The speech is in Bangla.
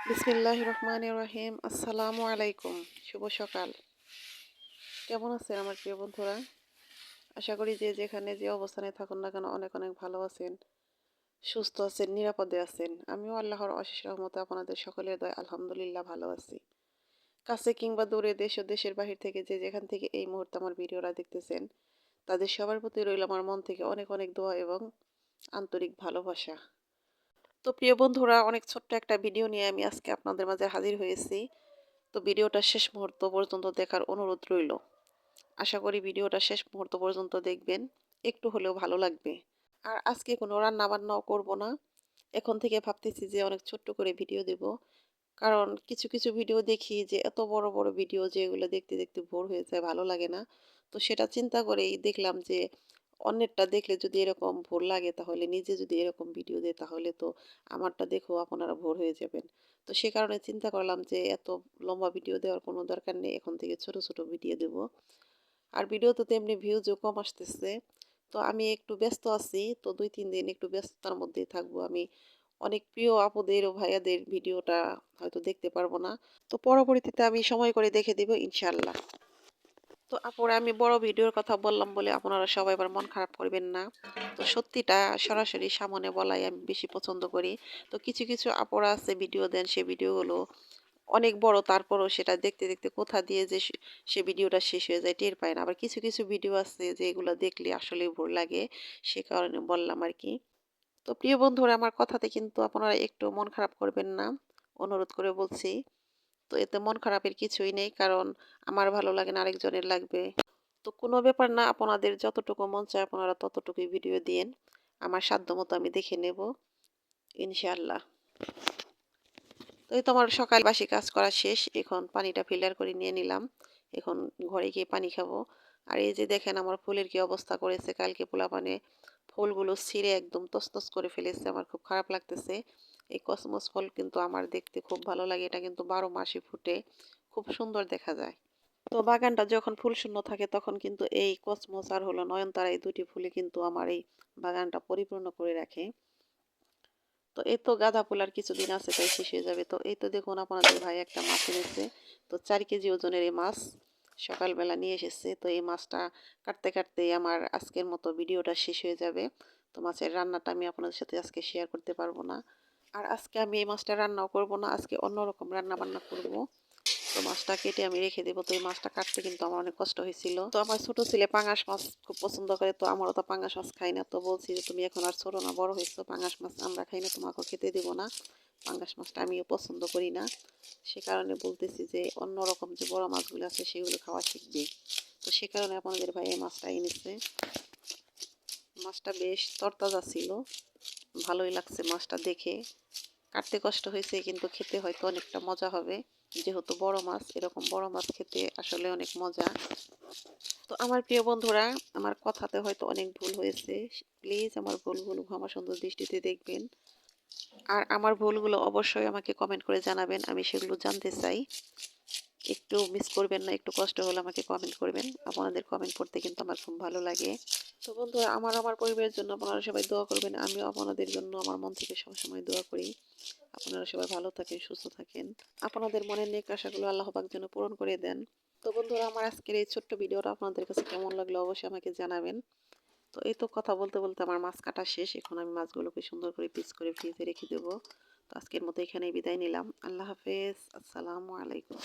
বিসমিল্লাহির রহমানির রহিম। আসসালামু আলাইকুম। শুভ সকাল। কেমন আছেন আমার প্রিয় বন্ধুরা? আশা করি যে যেখানে যে অবস্থানে থাকুন না কেন অনেক অনেক ভালো আছেন, সুস্থ আছেন, নিরাপদে আছেন। আমিও আল্লাহর অশেষ রহমতে আপনাদের সকলের দয়ায় আলহামদুলিল্লাহ ভালো আছি। কাছে কিংবা দূরে, দেশ ও দেশের বাহির থেকে যে যেখান থেকে এই মুহূর্তে আমার ভিডিওটা দেখতেছেন, তাদের সবার প্রতি রইল আমার মন থেকে অনেক অনেক দোয়া এবং আন্তরিক ভালোবাসা। তো প্রিয় বন্ধুরা, অনেক ছোট্ট একটা ভিডিও নিয়ে আমি আজকে আপনাদের মাঝে হাজির হয়েছি। তো ভিডিওটা শেষ মুহূর্ত পর্যন্ত দেখার অনুরোধ রইল। আশা করি ভিডিওটা শেষ মুহূর্ত পর্যন্ত দেখবেন, একটু হলেও ভালো লাগবে। আর আজকে কোনো রান্না বান্নাও করব না। এখন থেকে ভাবতেছি যে অনেক ছোট্ট করে ভিডিও দেব। কারণ কিছু কিছু ভিডিও দেখি যে এত বড় বড় ভিডিও, যেগুলো দেখতে দেখতে বোর হয়ে যায়, ভালো লাগে না। তো সেটা চিন্তা করেই দেখলাম যে অন্যেরটা দেখলে যদি এরকম ভোর লাগে, তাহলে নিজে যদি এরকম ভিডিও দেয়, তাহলে তো আমারটা দেখেও আপনারা ভোর হয়ে যাবেন। তো সে কারণে চিন্তা করলাম যে এত লম্বা ভিডিও দেওয়ার কোনো দরকার নেই, এখন থেকে ছোট ছোট ভিডিও দেব। আর ভিডিও তো তেমনি ভিউজও কম আসতেছে। তো আমি একটু ব্যস্ত আছি, তো 2-3 দিন একটু ব্যস্ততার মধ্যেই থাকবো আমি। অনেক প্রিয় আপুদের ও ভাইয়াদের ভিডিওটা হয়তো দেখতে পারবো না। তো পরবর্তীতে আমি সময় করে দেখে দিব ইনশাল্লাহ। তো আপুরা, আমি বড় ভিডিওর কথা বললাম বলে আপনারা সবাই আবার মন খারাপ করবেন না। তো সত্যিটা সরাসরি সামনে বলাই আমি বেশি পছন্দ করি। তো কিছু কিছু আপুরা আছে ভিডিও দেন, সে ভিডিওগুলো অনেক বড়, তারপরও সেটা দেখতে দেখতে কোথা দিয়ে যে সে ভিডিওটা শেষ হয়ে যায় টের পায় না। আবার কিছু কিছু ভিডিও আছে যে এগুলো দেখলে আসলেই ভোর লাগে, সে কারণে বললাম আর কি। তো প্রিয় বন্ধুরা, আমার কথাতে কিন্তু আপনারা একটু মন খারাপ করবেন না, অনুরোধ করে বলছি। তো এতে মন খারাপের কিছুই নেই, কারণ আমার ভালো লাগে না আরেকজনের লাগবে। তো কোনো ব্যাপার না, আপনাদের যতটুকু মন চায় আপনারা ততটুকুই ভিডিও দিন। আমার সাধ্য মতো আমি দেখে নেব ইনশাআল্লাহ। তো এই তো আমার সকাল বাসি কাজ করা শেষ। এখন পানিটা ফিল্টার করে নিয়ে নিলাম। এখন ঘরে গিয়ে পানি খাবো। আর এই যে দেখেন আমার ফুলের কি অবস্থা করেছে, কালকে পোলাপানে ফুলগুলো ছিঁড়ে একদম তছনছ করে ফেলেছে। আমার খুব খারাপ লাগতেছে। এই কসমস ফল কিন্তু আমার দেখতে খুব ভালো লাগে। এটা কিন্তু 12 মাসই ফুটে, খুব সুন্দর দেখা যায়। তো বাগানটা যখন ফুল শূন্য থাকে তখন কিন্তু এই কসমস আর হলো নয়নতারা, এই দুটি ফুলে কিন্তু আমার এই বাগানটা পরিপূর্ণ করে রাখে। তো এই তো গাঁদা ফুল আর কিছুদিন আছে, তাই শেষ হয়ে যাবে। তো এই তো দেখুন আপনাদের ভাই একটা মাছ এনেছে। তো 4 কেজি ওজনের এই মাছ সকালবেলা নিয়ে এসেছে। তো এই মাছটা কাটতে কাটতেই আমার আজকের মতো ভিডিওটা শেষ হয়ে যাবে। তো মাছের রান্নাটা আমি আপনাদের সাথে আজকে শেয়ার করতে পারবো না। আর আজকে আমি এই মাছটা রান্নাও করব না, আজকে অন্যরকম রান্না বান্না করব। তো মাছটা কেটে আমি রেখে দেবো। তো এই মাছটা কাটতে কিন্তু আমার অনেক কষ্ট হয়েছিল। তো আমার ছোট ছেলে পাঙাশ মাছ খুব পছন্দ করে, তো আমারও তো পাঙাশ মাছ খাই না। তো বলছি যে তুমি এখন আর ছোট না, বড় হয়েছো, পাঙাশ মাছ আমরা খাই না, তোমাকে খেতে দেবো না। পাঙ্গাস মাছটা আমিও পছন্দ করি না। সে কারণে বলতেছি যে অন্যরকম যে বড় মাছগুলো আছে সেগুলো খাওয়া শিখবে। তো সে কারণে আপনাদের ভাই এই মাছটা এনেছে। মাছটা বেশ তরতাজা ছিল, ভালোই লাগছে মাছটা দেখে। কাটতে কষ্ট হয়েছে, কিন্তু খেতে হয়তো অনেকটা মজা হবে, যেহেতু বড় মাছ। এরকম বড় মাছ খেতে আসলে অনেক মজা। তো আমার প্রিয় বন্ধুরা, আমার কথাতে হয়তো অনেক ভুল হয়েছে, প্লিজ আমার ভুলগুলো ক্ষমা সুন্দর দৃষ্টিতে দেখবেন। আর আমার ভুলগুলো অবশ্যই আমাকে কমেন্ট করে জানাবেন, আমি সেগুলো জানতে চাই। একটু মিস করবেন না, একটু কষ্ট হলে আমাকে কমেন্ট করবেন। আপনাদের কমেন্ট পড়তে কিন্তু আমার খুব ভালো লাগে। তো বন্ধুরা, আমার পরিবারের জন্য আপনারা সবাই দোয়া করবেন। আমিও আপনাদের জন্য আমার মন থেকে সবসময় দোয়া করি। আপনারা সবাই ভালো থাকেন, সুস্থ থাকেন। আপনাদের মনের নেক আশাগুলো আল্লাহ পাক যেন পূরণ করে দেন। তো বন্ধুরা, আমার আজকের এই ছোট্ট ভিডিওটা আপনাদের কাছে কেমন লাগলো অবশ্যই আমাকে জানাবেন। তো এই তো কথা বলতে বলতে আমার মাছ কাটা শেষ। এখন আমি মাছগুলোকে সুন্দর করে পিস করে ফ্রিজে রেখে দেবো। তো আজকের মতো এখানেই বিদায় নিলাম। আল্লাহ হাফেজ। আসসালামু আলাইকুম।